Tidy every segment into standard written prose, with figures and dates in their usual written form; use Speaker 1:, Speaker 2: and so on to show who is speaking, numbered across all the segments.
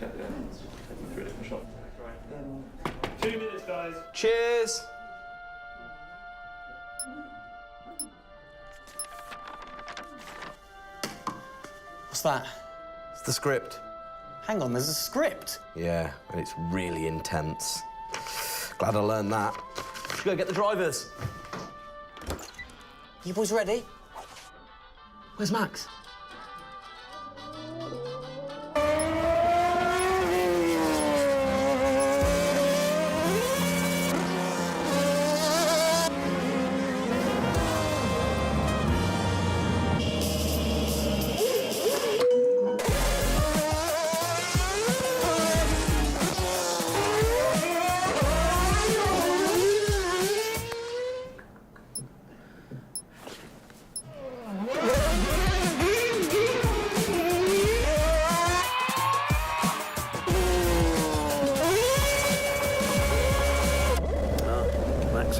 Speaker 1: check there. Taking through a different shot. Right. 2 minutes, guys.
Speaker 2: Cheers.
Speaker 3: What's that?
Speaker 2: It's the script.
Speaker 3: Hang on, there's a script.
Speaker 2: Yeah, and it's really intense. Glad I learned that. Should go get the drivers.
Speaker 3: You boys ready?
Speaker 2: Where's Max?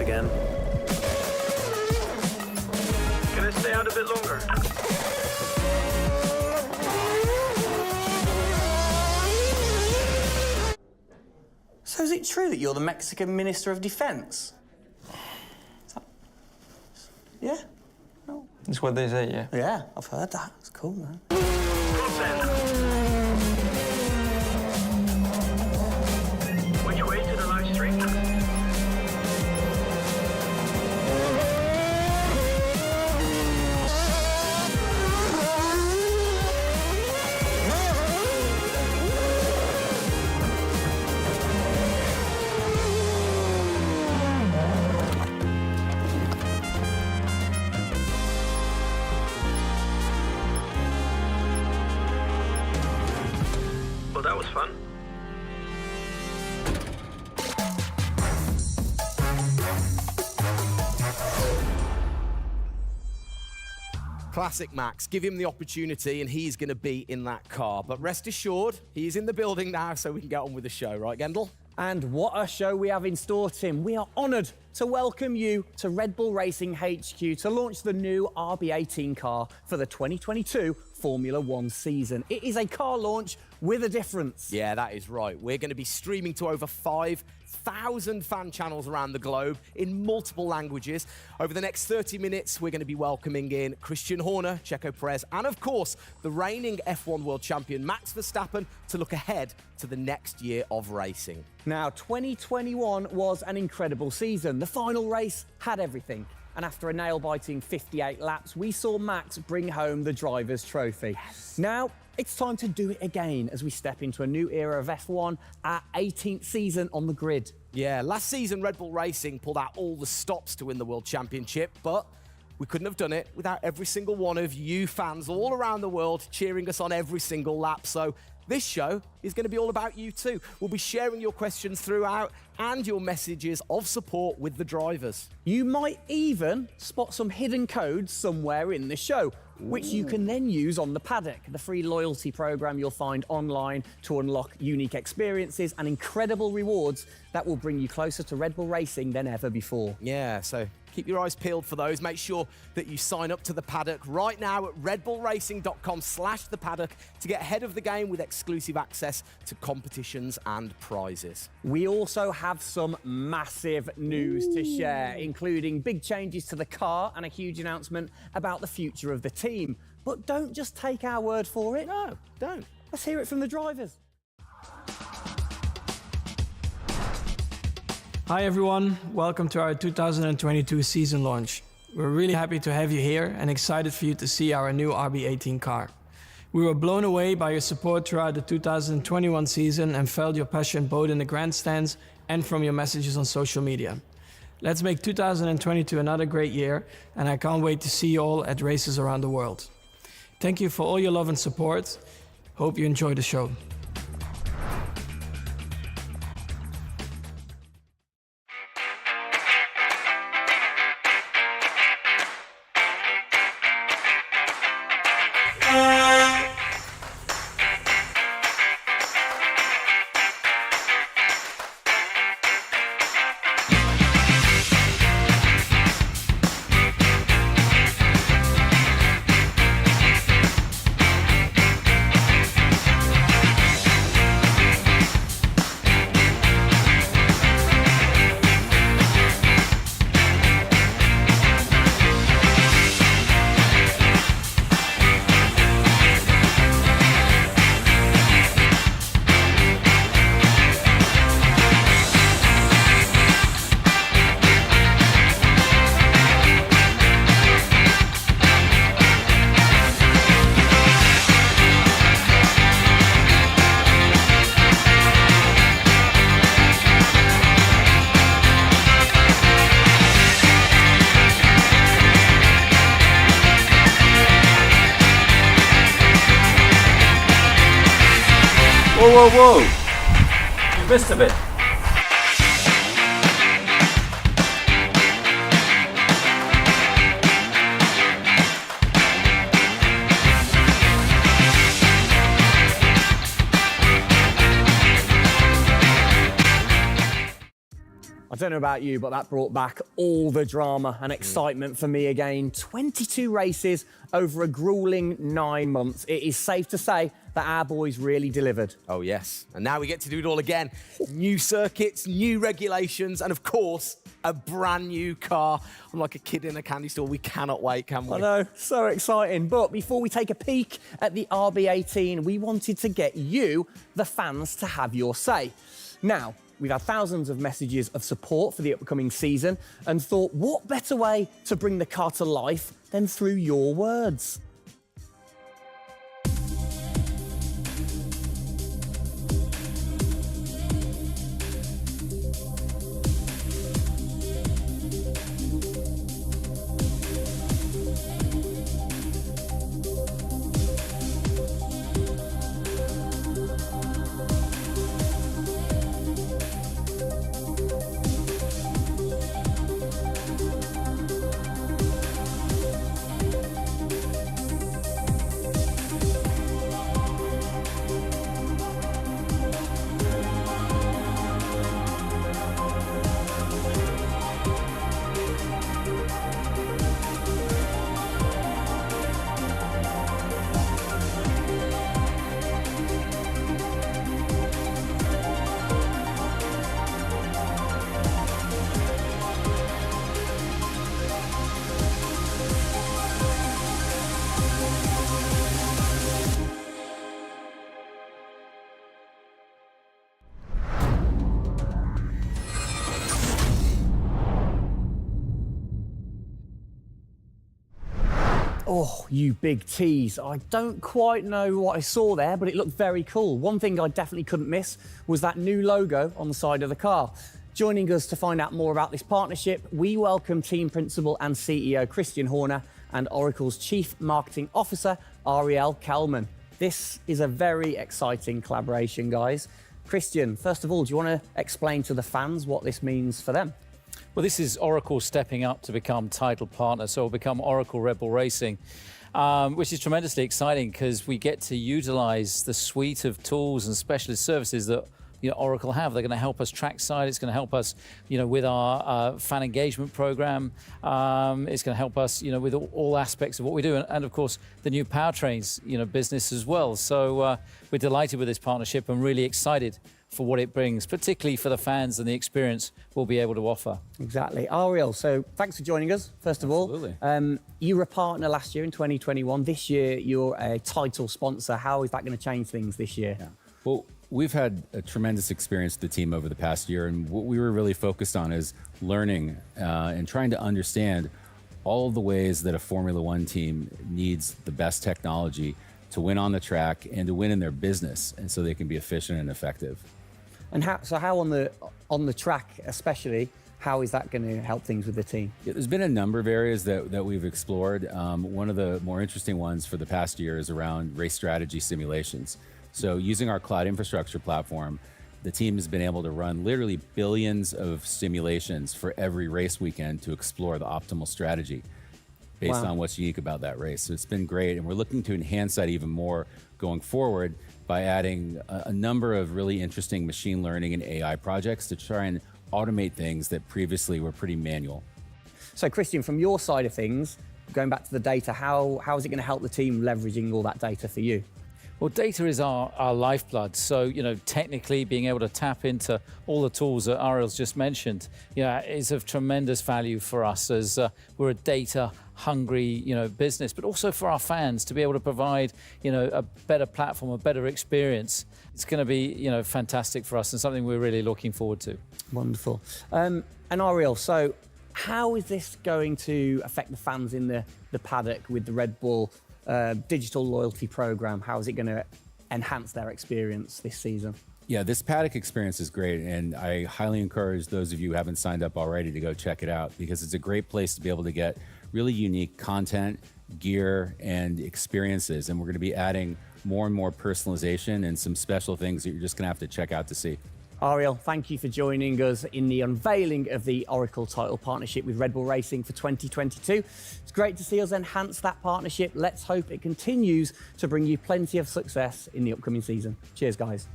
Speaker 4: Again. Can I stay out a bit longer?
Speaker 3: So is it true that you're the Mexican Minister of Defense? Yeah? No.
Speaker 5: That's what they say, yeah.
Speaker 3: Yeah, I've heard that. It's cool, man.
Speaker 4: Which way to the live stream? Well, that was fun.
Speaker 2: Classic Max. Give him the opportunity and he's going to be in that car. But rest assured, he's in the building now so we can get on with the show, right, Gendel?
Speaker 6: And what a show we have in store, Tim. We are honoured to welcome you to Red Bull Racing HQ to launch the new RB18 car for the 2022 Formula One season. It is a car launch with a difference.
Speaker 2: Yeah, that is right. We're going to be streaming to over 5,000 fan channels around the globe in multiple languages. Over the next 30 minutes, we're going to be welcoming in Christian Horner, Checo Perez, and of course, the reigning F1 World Champion Max Verstappen to look ahead to the next year of racing.
Speaker 6: Now, 2021 was an incredible season. The final race had everything. And after a nail-biting 58 laps, we saw Max bring home the Drivers' Trophy. Yes. Now, it's time to do it again as we step into a new era of F1, our 18th season on the grid.
Speaker 2: Yeah, last season Red Bull Racing pulled out all the stops to win the World Championship, but we couldn't have done it without every single one of you fans all around the world cheering us on every single lap. So this show is going to be all about you too. We'll be sharing your questions throughout and your messages of support with the drivers.
Speaker 6: You might even spot some hidden codes somewhere in the show, which you can then use on the paddock, the free loyalty program you'll find online to unlock unique experiences and incredible rewards that will bring you closer to Red Bull Racing than ever before.
Speaker 2: Yeah, so keep your eyes peeled for those. Make sure that you sign up to the paddock right now at redbullracing.com/the paddock to get ahead of the game with exclusive access to competitions and prizes.
Speaker 6: We also have some massive news to share, including big changes to the car and a huge announcement about the future of the team. But don't just take our word for it.
Speaker 2: No, don't.
Speaker 6: Let's hear it from the drivers.
Speaker 5: Hi everyone, welcome to our 2022 season launch. We're really happy to have you here and excited for you to see our new RB18 car. We were blown away by your support throughout the 2021 season and felt your passion both in the grandstands and from your messages on social media. Let's make 2022 another great year, and I can't wait to see you all at races around the world. Thank you for all your love and support. Hope you enjoy the show.
Speaker 3: Whoa, whoa, whoa! You missed a bit.
Speaker 6: I don't know about you, but that brought back all the drama and excitement for me again. 22 races over a grueling 9 months. It is safe to say that our boys really delivered.
Speaker 2: Oh, yes. And now we get to do it all again. New circuits, new regulations, and of course, a brand new car. I'm like a kid in a candy store. We cannot wait, can we?
Speaker 6: I know, so exciting. But before we take a peek at the RB18, we wanted to get you, the fans, to have your say. Now, we've had thousands of messages of support for the upcoming season and thought, what better way to bring the car to life than through your words? Oh, you big tease. I don't quite know what I saw there, but it looked very cool. One thing I definitely couldn't miss was that new logo on the side of the car. Joining us to find out more about this partnership, we welcome Team Principal and CEO Christian Horner and Oracle's Chief Marketing Officer, Ariel Kelman. This is a very exciting collaboration, guys. Christian, first of all, do you want to explain to the fans what this means for them?
Speaker 7: Well, this is Oracle stepping up to become title partner, so it'll become Oracle Red Bull Racing, which is tremendously exciting because we get to utilize the suite of tools and specialist services that Oracle have. They're going to help us trackside. It's going to help us, with our fan engagement program. It's going to help us, with all aspects of what we do, and of course the new powertrains, business as well. So we're delighted with this partnership and really excited for what it brings, particularly for the fans and the experience we'll be able to offer.
Speaker 6: Exactly. Ariel, so thanks for joining us, first of all.
Speaker 7: Absolutely.
Speaker 6: You were a partner last year in 2021. This year, you're a title sponsor. How is that going to change things this year?
Speaker 8: Yeah. Well, we've had a tremendous experience with the team over the past year, and what we were really focused on is learning and trying to understand all of the ways that a Formula One team needs the best technology to win on the track and to win in their business, and so they can be efficient and effective.
Speaker 6: And how on the track especially, how is that going to help things with the team?
Speaker 8: Yeah, there's been a number of areas that we've explored. One of the more interesting ones for the past year is around race strategy simulations. So using our cloud infrastructure platform, the team has been able to run literally billions of simulations for every race weekend to explore the optimal strategy based on what's unique about that race. So it's been great, and we're looking to enhance that even more going forward by adding a number of really interesting machine learning and AI projects to try and automate things that previously were pretty manual.
Speaker 6: So Christian, from your side of things, going back to the data, how is it going to help the team leveraging all that data for you?
Speaker 7: Well, data is our lifeblood. So, technically being able to tap into all the tools that Ariel's just mentioned, is of tremendous value for us as we're a data-hungry, business, but also for our fans to be able to provide, a better platform, a better experience. It's going to be, fantastic for us and something we're really looking forward to.
Speaker 6: Wonderful. And Ariel, so how is this going to affect the fans in the paddock with the Red Bull digital loyalty program? How is it going to enhance their experience this season?
Speaker 8: Yeah, this paddock experience is great, and I highly encourage those of you who haven't signed up already to go check it out, because it's a great place to be able to get really unique content, gear, and experiences. And we're going to be adding more and more personalization and some special things that you're just going to have to check out to see.
Speaker 6: Ariel, thank you for joining us in the unveiling of the Oracle title partnership with Red Bull Racing for 2022. It's great to see us enhance that partnership. Let's hope it continues to bring you plenty of success in the upcoming season. Cheers, guys.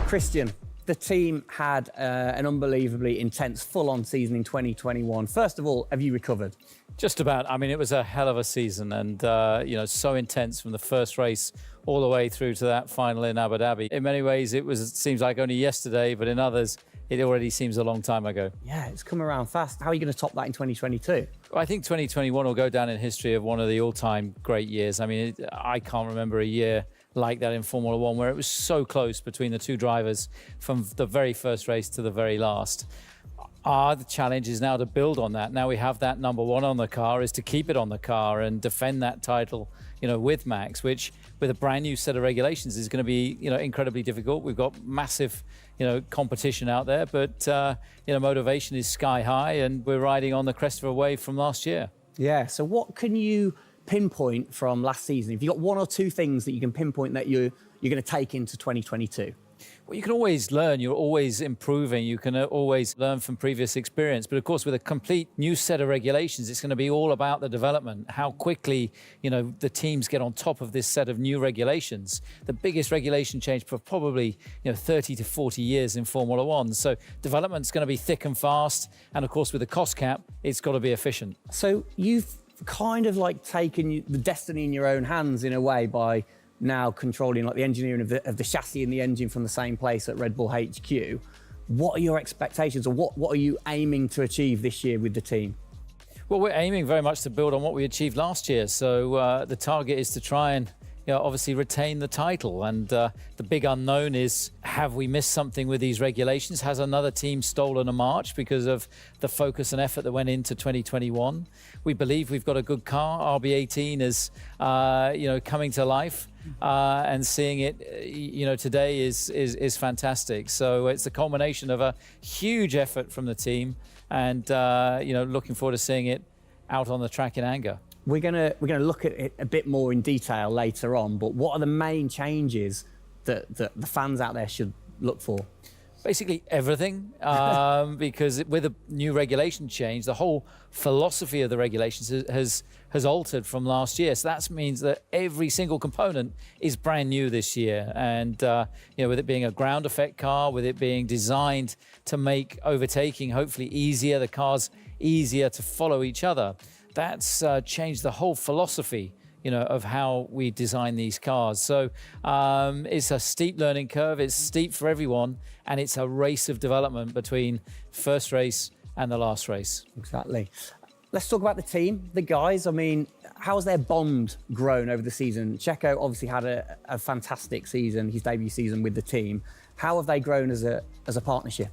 Speaker 6: Christian, the team had an unbelievably intense, full-on season in 2021. First of all, have you recovered?
Speaker 7: Just about. I mean, it was a hell of a season, and so intense from the first race all the way through to that final in Abu Dhabi. In many ways, it seems like only yesterday, but in others, it already seems a long time ago.
Speaker 6: Yeah, it's come around fast. How are you going to top that in 2022?
Speaker 7: Well, I think 2021 will go down in history of one of the all-time great years. I mean, I can't remember a year like that in Formula One where it was so close between the two drivers from the very first race to the very last. The challenge is now to build on that. Now we have that number one on the car, is to keep it on the car and defend that title, with Max, which with a brand new set of regulations is going to be, incredibly difficult. We've got massive, competition out there, but, motivation is sky high, and we're riding on the crest of a wave from last year.
Speaker 6: Yeah, so what can you pinpoint from last season? If you've got one or two things that you can pinpoint that you're going to take into 2022?
Speaker 7: Well, you can always learn. You're always improving. You can always learn from previous experience. But of course, with a complete new set of regulations, it's going to be all about the development, how quickly, the teams get on top of this set of new regulations. The biggest regulation change for probably, 30 to 40 years in Formula One. So development's going to be thick and fast. And of course, with the cost cap, it's got to be efficient.
Speaker 6: So you've kind of like taken the destiny in your own hands in a way by now controlling like the engineering of the chassis and the engine from the same place at Red Bull HQ. What are your expectations, or what are you aiming to achieve this year with the team?
Speaker 7: Well, we're aiming very much to build on what we achieved last year. So the target is to try and obviously retain the title. And the big unknown is, have we missed something with these regulations? Has another team stolen a march because of the focus and effort that went into 2021? We believe we've got a good car. RB18 is, coming to life. And seeing it, today is fantastic. So it's a culmination of a huge effort from the team, and looking forward to seeing it out on the track in anger.
Speaker 6: We're gonna look at it a bit more in detail later on, but what are the main changes that the fans out there should look for?
Speaker 7: Basically everything, because with a new regulation change, the whole philosophy of the regulations has altered from last year. So that means that every single component is brand new this year. And with it being a ground effect car, with it being designed to make overtaking hopefully easier, the cars easier to follow each other, that's changed the whole philosophy of how we design these cars. So it's a steep learning curve. It's steep for everyone, and it's a race of development between first race and the last race.
Speaker 6: Exactly. let's talk about the team, the guys. I mean, how's their bond grown over the season? Checo obviously had a fantastic season, his debut season with the team. How have they grown as a partnership?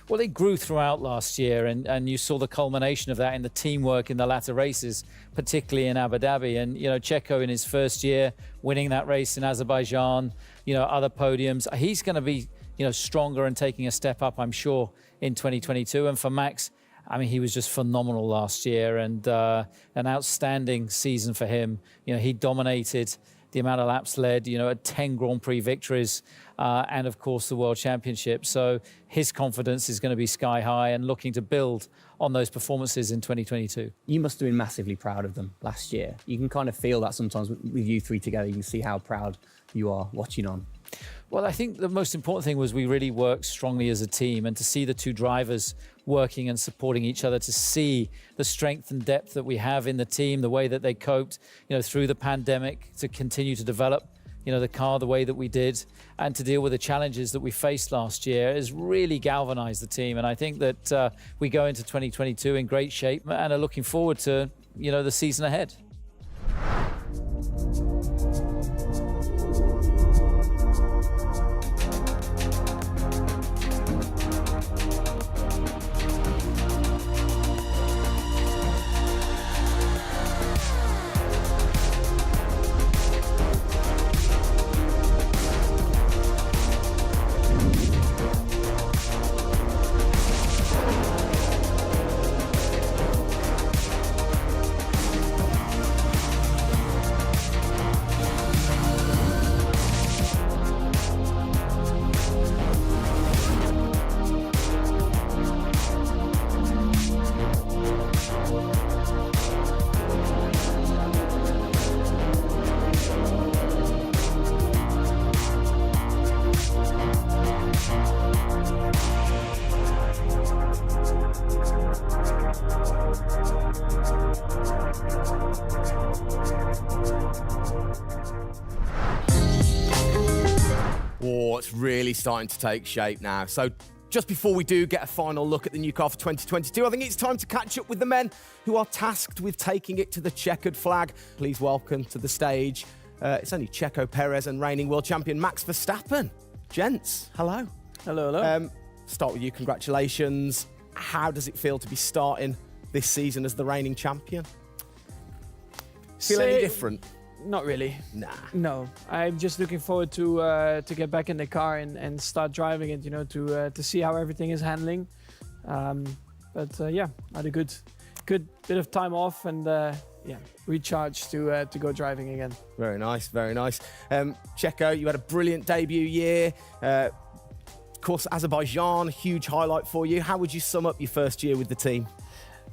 Speaker 7: Well, they grew throughout last year, and you saw the culmination of that in the teamwork in the latter races, particularly in Abu Dhabi. And, Checo in his first year, winning that race in Azerbaijan, other podiums. He's going to be, stronger and taking a step up, I'm sure, in 2022. And for Max, I mean, he was just phenomenal last year, and an outstanding season for him. He dominated the amount of laps led, at 10 Grand Prix victories, and of course the World Championship. So his confidence is going to be sky high and looking to build on those performances in 2022.
Speaker 6: You must have been massively proud of them last year. You can kind of feel that sometimes with you three together. You can see how proud you are watching on.
Speaker 7: Well, I think the most important thing was we really worked strongly as a team, and to see the two drivers working and supporting each other, to see the strength and depth that we have in the team, the way that they coped, through the pandemic, to continue to develop, the car the way that we did, and to deal with the challenges that we faced last year has really galvanized the team. And I think that we go into 2022 in great shape and are looking forward to, the season ahead.
Speaker 2: Oh, it's really starting to take shape now. So just before we do get a final look at the new car for 2022, I think it's time to catch up with the men who are tasked with taking it to the checkered flag. Please welcome to the stage, it's only Checo Perez and reigning world champion Max Verstappen. Gents, hello.
Speaker 5: Hello, hello.
Speaker 2: Start with you, congratulations. How does it feel to be starting this season as the reigning champion? Feel any different?
Speaker 5: Not really.
Speaker 2: Nah.
Speaker 5: No, I'm just looking forward to get back in the car and start driving it. To see how everything is handling. Yeah, I had a good bit of time off and recharge to go driving again.
Speaker 2: Very nice, very nice. Checo, you had a brilliant debut year. Of course, Azerbaijan, huge highlight for you. How would you sum up your first year with the team?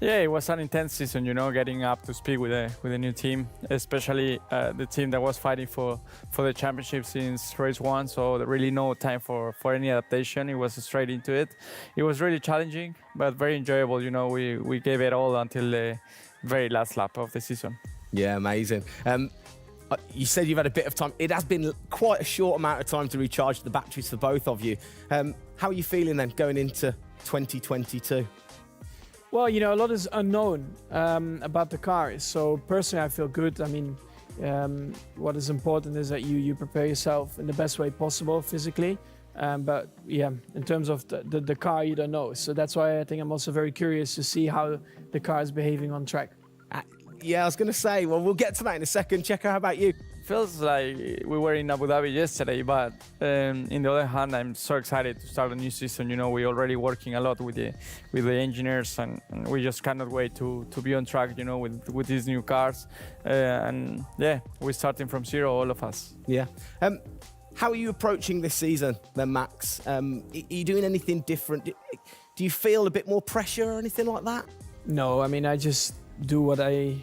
Speaker 9: Yeah, it was an intense season, getting up to speed with a new team, especially the team that was fighting for the championship since race one. So there really no time for any adaptation. It was straight into it. It was really challenging, but very enjoyable. We gave it all until the very last lap of the season.
Speaker 2: Yeah, amazing. You said you've had a bit of time. It has been quite a short amount of time to recharge the batteries for both of you. How are you feeling then going into 2022?
Speaker 5: Well, a lot is unknown about the car. So personally, I feel good. I mean, what is important is that you prepare yourself in the best way possible physically. But yeah, in terms of the car, you don't know. So that's why I think I'm also very curious to see how the car is behaving on track.
Speaker 2: Yeah, I was going to say, well, we'll get to that in a second. Checo, how about you?
Speaker 9: Feels like we were in Abu Dhabi yesterday, but in the other hand, I'm so excited to start a new season. We're already working a lot with the engineers, and we just cannot wait to be on track. With these new cars, and yeah, we're starting from zero, all of us.
Speaker 2: Yeah. How are you approaching this season, then, Max? Are you doing anything different? Do you feel a bit more pressure or anything like that?
Speaker 5: No, I mean, I just do what I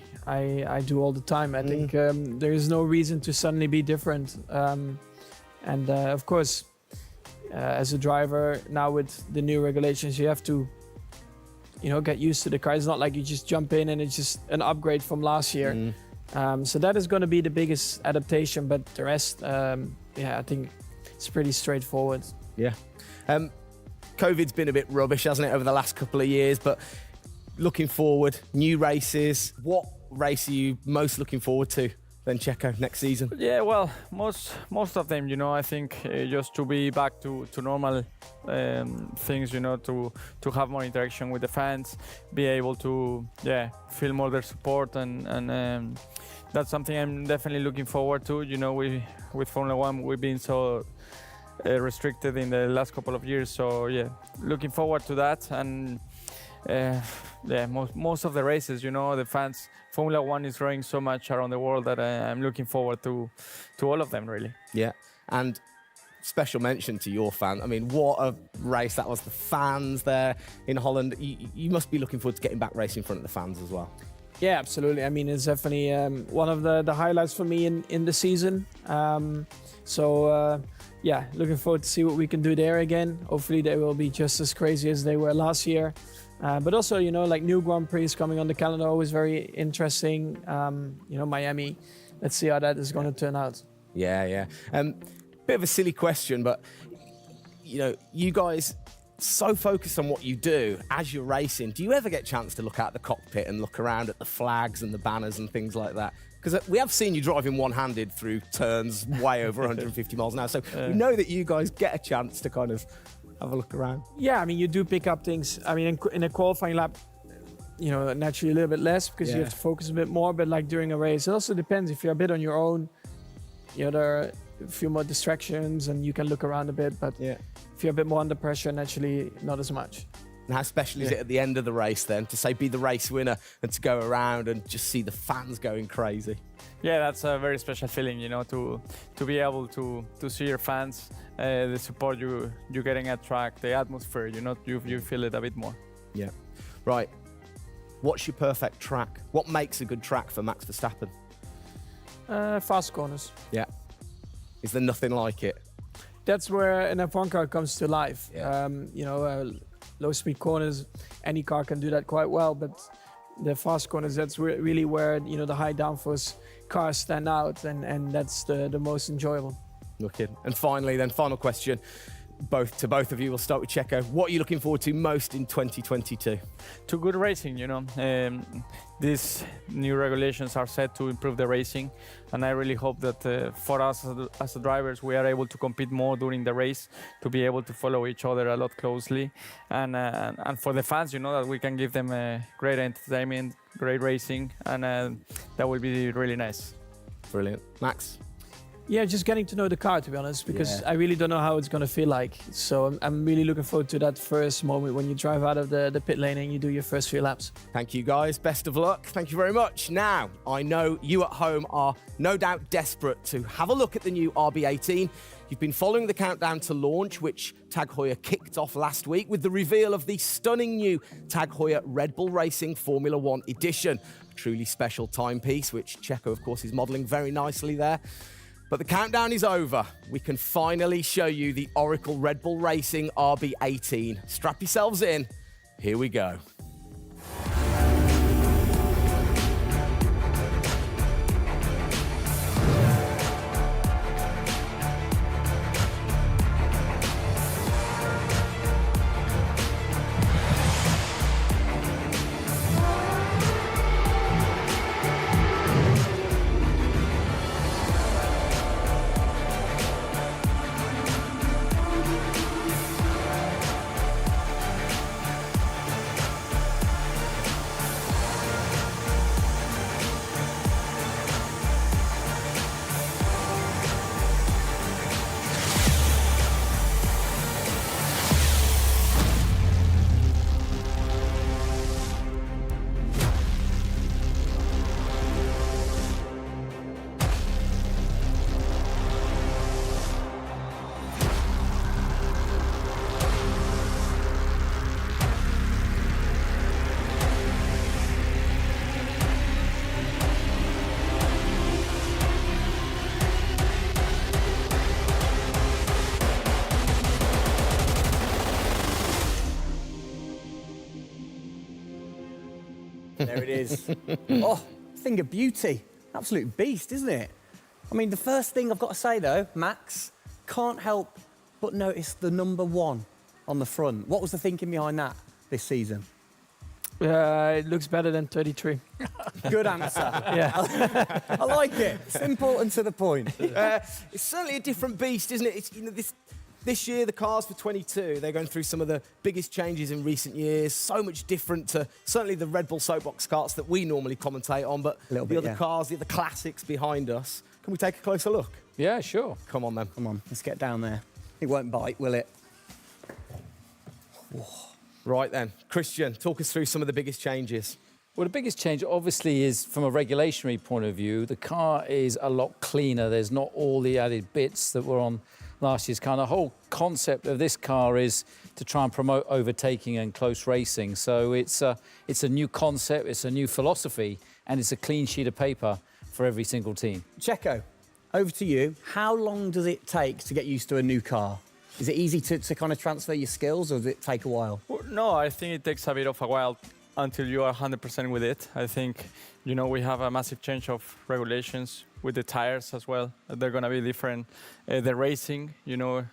Speaker 5: do all the time. I think there is no reason to suddenly be different. Of course, as a driver, now with the new regulations, you have to, get used to the car. It's not like you just jump in and it's just an upgrade from last year. So that is going to be the biggest adaptation. But the rest, I think it's pretty straightforward.
Speaker 2: Yeah. COVID's been a bit rubbish, hasn't it, over the last couple of years? But looking forward, new races. What race are you most looking forward to then, Checo, next season?
Speaker 9: Yeah, well, most of them, I think just to be back to normal things, to have more interaction with the fans, be able to, feel more their support, and that's something I'm definitely looking forward to. With Formula One, we've been so restricted in the last couple of years, so looking forward to that. And most of the races, the fans, Formula One is growing so much around the world that I'm looking forward to all of them, really.
Speaker 2: Yeah, and special mention to your fan. I mean, what a race that was. The fans there in Holland. You must be looking forward to getting back racing in front of the fans as well.
Speaker 5: Yeah, absolutely. I mean, it's definitely one of the highlights for me in the season. Looking forward to see what we can do there again. Hopefully they will be just as crazy as they were last year. But also, like new Grand Prix coming on the calendar, always very interesting. Miami. Let's see how that is going to turn out.
Speaker 2: Yeah. Bit of a silly question, but you guys so focused on what you do as you're racing. Do you ever get a chance to look out the cockpit and look around at the flags and the banners and things like that? Because we have seen you driving one-handed through turns way over 150 miles an hour. So we know that you guys get a chance to kind of have a look around.
Speaker 5: Yeah, I mean, you do pick up things. I mean, in a qualifying lap, naturally a little bit less because you have to focus a bit more. But like during a race, it also depends. If you're a bit on your own, there are a few more distractions and you can look around a bit. But if you're a bit more under pressure, naturally not as much.
Speaker 2: And how special is it at the end of the race then to be the race winner and to go around and just see the fans going crazy?
Speaker 9: Yeah, that's a very special feeling, to be able to see your fans, the support you're getting at track, the atmosphere, you feel it a bit more.
Speaker 2: Yeah. Right. What's your perfect track? What makes a good track for Max Verstappen?
Speaker 5: Fast corners.
Speaker 2: Yeah. Is there nothing like it?
Speaker 5: That's where an F1 car comes to life.
Speaker 2: Yeah.
Speaker 5: Low-speed corners, any car can do that quite well, but the fast corners, that's really where the high downforce cars stand out, and that's the most enjoyable.
Speaker 2: Wicked. And finally, final question, both of you. We'll start with Checo. What are you looking forward to most in 2022?
Speaker 9: To good racing, these new regulations are set to improve the racing, and I really hope that for us as drivers, we are able to compete more during the race, to be able to follow each other a lot closely, and for the fans, that we can give them great entertainment, great racing, and that will be really nice.
Speaker 2: Brilliant. Max?
Speaker 5: Yeah, just getting to know the car, to be honest, because I really don't know how it's going to feel like. So I'm really looking forward to that first moment when you drive out of the pit lane and you do your first few laps.
Speaker 2: Thank you, guys. Best of luck. Thank you very much. Now, I know you at home are no doubt desperate to have a look at the new RB18. You've been following the countdown to launch, which Tag Heuer kicked off last week with the reveal of the stunning new Tag Heuer Red Bull Racing Formula One edition. A truly special timepiece, which Checo, of course, is modelling very nicely there. But the countdown is over. We can finally show you the Oracle Red Bull Racing RB18. Strap yourselves in. Here we go.
Speaker 6: There it is. Oh, thing of beauty. Absolute beast, isn't it? I mean, the first thing I've got to say, though, Max, can't help but notice the number 1 on the front. What was the thinking behind that this season?
Speaker 5: It looks better than 33.
Speaker 6: Good answer.
Speaker 5: Yeah.
Speaker 6: I like it. Simple and to the point.
Speaker 2: It's certainly a different beast, isn't it? It's, this year, the cars for 22, they're going through some of the biggest changes in recent years. So much different to certainly the Red Bull soapbox karts that we normally commentate on, but
Speaker 6: A little
Speaker 2: the
Speaker 6: bit,
Speaker 2: other
Speaker 6: yeah.
Speaker 2: cars, the other classics behind us. Can we take a closer look?
Speaker 7: Yeah, sure.
Speaker 2: Come on, then.
Speaker 6: Come on, let's get down there. It won't bite, will it?
Speaker 2: Right then, Christian, talk us through some of the biggest changes.
Speaker 7: Well, the biggest change, obviously, is from a regulatory point of view. The car is a lot cleaner. There's not all the added bits that were on last year's car. The whole concept of this car is to try and promote overtaking and close racing. So it's a new concept, it's a new philosophy, and it's a clean sheet of paper for every single team.
Speaker 6: Checo, over to you. How long does it take to get used to a new car? Is it easy to kind of transfer your skills, or does it take a while?
Speaker 9: Well, no, I think it takes a bit of a while until you are 100% with it. I think, we have a massive change of regulations with the tires as well. They're going to be different. The racing,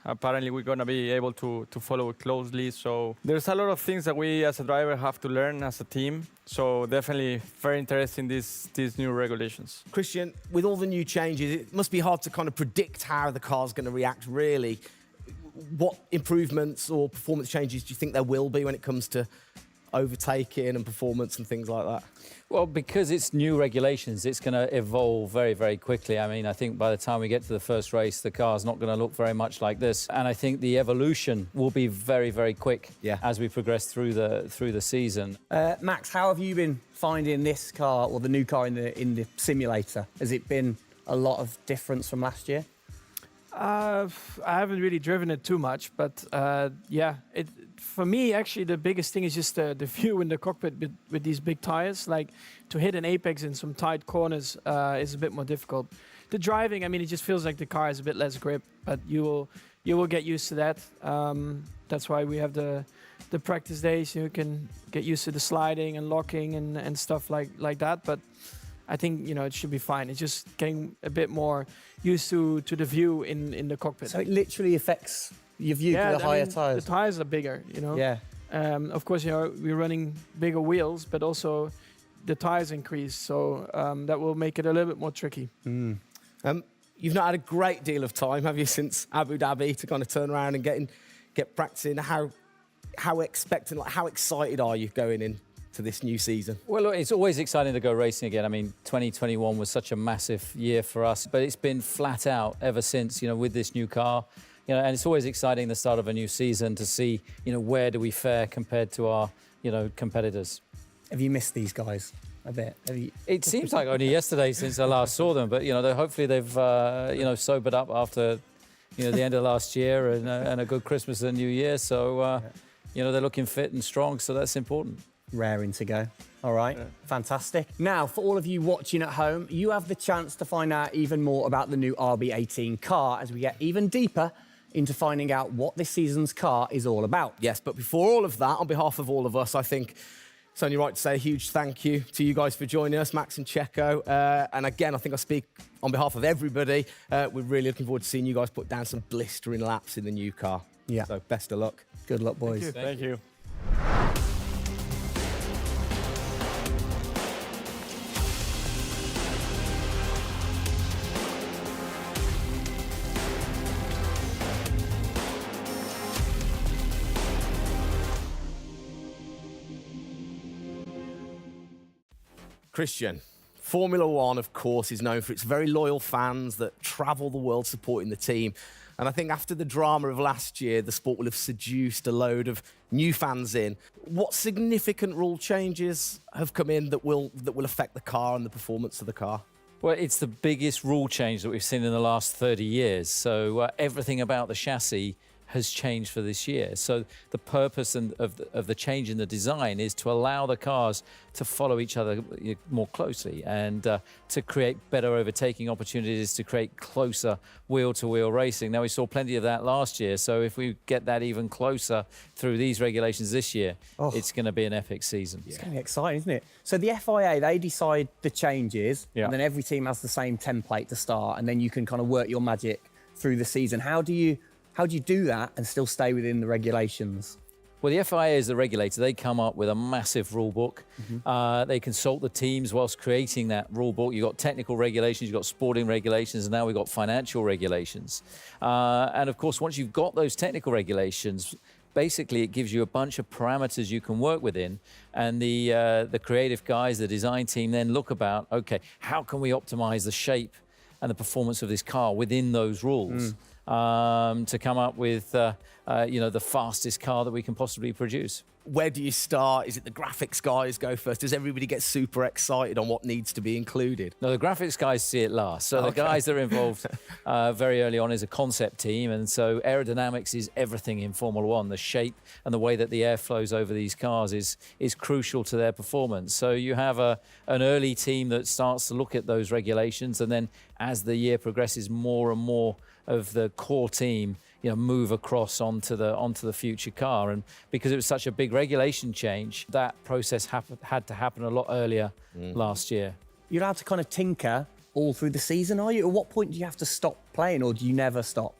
Speaker 9: apparently we're going to be able to follow it closely. So there's a lot of things that we as a driver have to learn as a team. So definitely very interesting, these new regulations.
Speaker 2: Christian, with all the new changes, it must be hard to kind of predict how the car's going to react, really. What improvements or performance changes do you think there will be when it comes to overtaking and performance and things like that?
Speaker 7: Well, because it's new regulations, it's going to evolve very, very quickly. I mean, I think by the time we get to the first race, the car's not going to look very much like this. And I think the evolution will be very, very quick as we progress through the season.
Speaker 6: Max, how have you been finding this car, or the new car in the simulator? Has it been a lot of difference from last year?
Speaker 5: I haven't really driven it too much, but for me, actually, the biggest thing is just the view in the cockpit with these big tires. Like, to hit an apex in some tight corners is a bit more difficult. The driving, I mean, it just feels like the car has a bit less grip, but you will get used to that. That's why we have the practice days. You can get used to the sliding and locking and stuff like that. But I think, it should be fine. It's just getting a bit more used to the view in the cockpit.
Speaker 6: So it literally affects your view to the higher tyres?
Speaker 5: The tyres are bigger,
Speaker 6: Yeah.
Speaker 5: Of course, we're running bigger wheels, but also the tyres increase. So that will make it a little bit more tricky.
Speaker 2: You've not had a great deal of time, have you, since Abu Dhabi to kind of turn around and get practicing? How expectant, how excited are you going in to this new season?
Speaker 7: Well, look, it's always exciting to go racing again. I mean, 2021 was such a massive year for us, but it's been flat out ever since, with this new car. And it's always exciting the start of a new season to see, where do we fare compared to our, competitors.
Speaker 6: Have you missed these guys a bit?
Speaker 7: It seems like only yesterday since I last saw them, but, hopefully they've, sobered up after, the end of last year and a good Christmas and New Year. So, they're looking fit and strong, so that's important.
Speaker 6: Raring to go. All right, fantastic. Now, for all of you watching at home, you have the chance to find out even more about the new RB18 car as we get even deeper into finding out what this season's car is all about.
Speaker 2: Yes, but before all of that, on behalf of all of us, I think it's only right to say a huge thank you to you guys for joining us, Max and Checo. And again, I think I speak on behalf of everybody. We're really looking forward to seeing you guys put down some blistering laps in the new car.
Speaker 6: Yeah.
Speaker 2: So best of luck.
Speaker 6: Good luck, boys.
Speaker 9: Thank you.
Speaker 2: Christian, Formula One, of course, is known for its very loyal fans that travel the world supporting the team. And I think after the drama of last year, the sport will have seduced a load of new fans in. What significant rule changes have come in that will affect the car and the performance of the car?
Speaker 7: Well, it's the biggest rule change that we've seen in the last 30 years. So everything about the chassis has changed for this year. So the purpose of the change in the design is to allow the cars to follow each other more closely and to create better overtaking opportunities, to create closer wheel-to-wheel racing. Now, we saw plenty of that last year, so if we get that even closer through these regulations this year, it's going to be an epic season.
Speaker 6: It's going to be exciting, isn't it? So the FIA, they decide the changes,
Speaker 7: Yeah.
Speaker 6: and then every team has the same template to start, and then you can kind of work your magic through the season. How do you do that and still stay within the regulations?
Speaker 7: Well, the FIA is the regulator. They come up with a massive rule book. They consult the teams whilst creating that rule book. You've got technical regulations, you've got sporting regulations, and now we've got financial regulations. And of course, once you've got those technical regulations, basically it gives you a bunch of parameters you can work within. And the creative guys, the design team then look about, okay, how can we optimize the shape and the performance of this car within those rules? To come up with, the fastest car that we can possibly produce.
Speaker 2: Where do you start? Is it the graphics guys go first? Does everybody get super excited on what needs to be included?
Speaker 7: No, the graphics guys see it last. So the guys that are involved very early on is a concept team. And so aerodynamics is everything in Formula One. The shape and the way that the air flows over these cars is crucial to their performance. So you have an early team that starts to look at those regulations. And then as the year progresses, more and more of the core team move across onto the future car. And because it was such a big regulation change, that process had to happen a lot earlier last year.
Speaker 6: You're allowed to kind of tinker all through the season, are you? At what point do you have to stop playing, or do you never stop?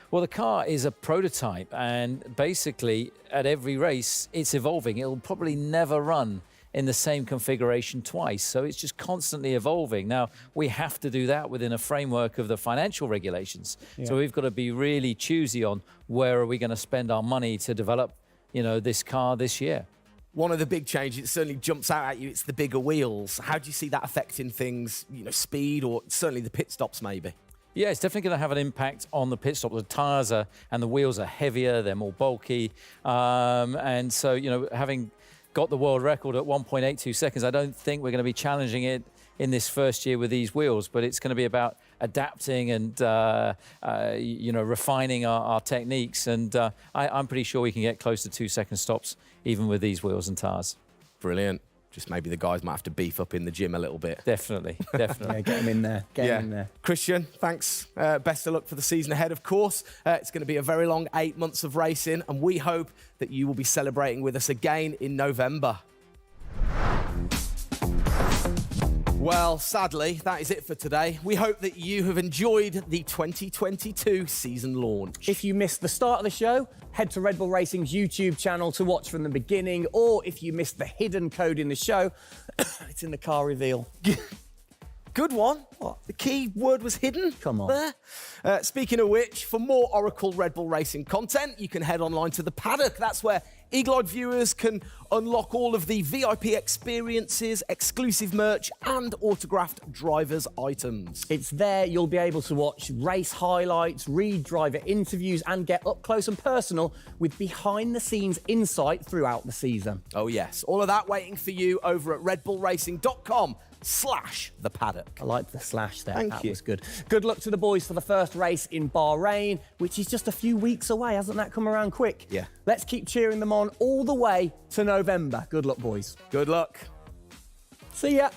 Speaker 7: Well, the car is a prototype, and basically at every race it's evolving. It'll probably never run in the same configuration twice. So it's just constantly evolving. Now, we have to do that within a framework of the financial regulations. Yeah. So we've got to be really choosy on where are we going to spend our money to develop, this car this year.
Speaker 2: One of the big changes, it certainly jumps out at you, it's the bigger wheels. How do you see that affecting things, speed, or certainly the pit stops maybe?
Speaker 7: Yeah, it's definitely going to have an impact on the pit stop. The tyres and the wheels are heavier, they're more bulky. And so, having got the world record at 1.82 seconds. I don't think we're going to be challenging it in this first year with these wheels, but it's going to be about adapting and refining our techniques. And I'm pretty sure we can get close to 2 second stops even with these wheels and tyres.
Speaker 2: Brilliant. Just maybe the guys might have to beef up in the gym a little bit.
Speaker 7: Definitely.
Speaker 6: Yeah, get them in there. Get them in there.
Speaker 2: Christian, thanks. Best of luck for the season ahead, of course. It's going to be a very long 8 months of racing, and we hope that you will be celebrating with us again in November. Well, sadly, that is it for today. We hope that you have enjoyed the 2022 season launch.
Speaker 6: If you missed the start of the show, head to Red Bull Racing's YouTube channel to watch from the beginning, or if you missed the hidden code in the show, it's in the car reveal.
Speaker 2: Good one. What? The key word was hidden?
Speaker 6: Come on.
Speaker 2: There. Speaking of which, for more Oracle Red Bull Racing content, you can head online to the paddock. That's where eagle-eyed viewers can unlock all of the VIP experiences, exclusive merch, and autographed drivers' items.
Speaker 6: It's there you'll be able to watch race highlights, read driver interviews, and get up close and personal with behind-the-scenes insight throughout the season.
Speaker 2: Oh, yes. All of that waiting for you over at redbullracing.com/the paddock.
Speaker 6: I like the slash there.
Speaker 2: Thank
Speaker 6: that
Speaker 2: you.
Speaker 6: was good. Good luck to the boys for the first race in Bahrain, which is just a few weeks away. Hasn't that come around quick?
Speaker 2: Yeah.
Speaker 6: Let's keep cheering them on all the way to November. Good luck, boys.
Speaker 2: Good luck.
Speaker 6: See ya.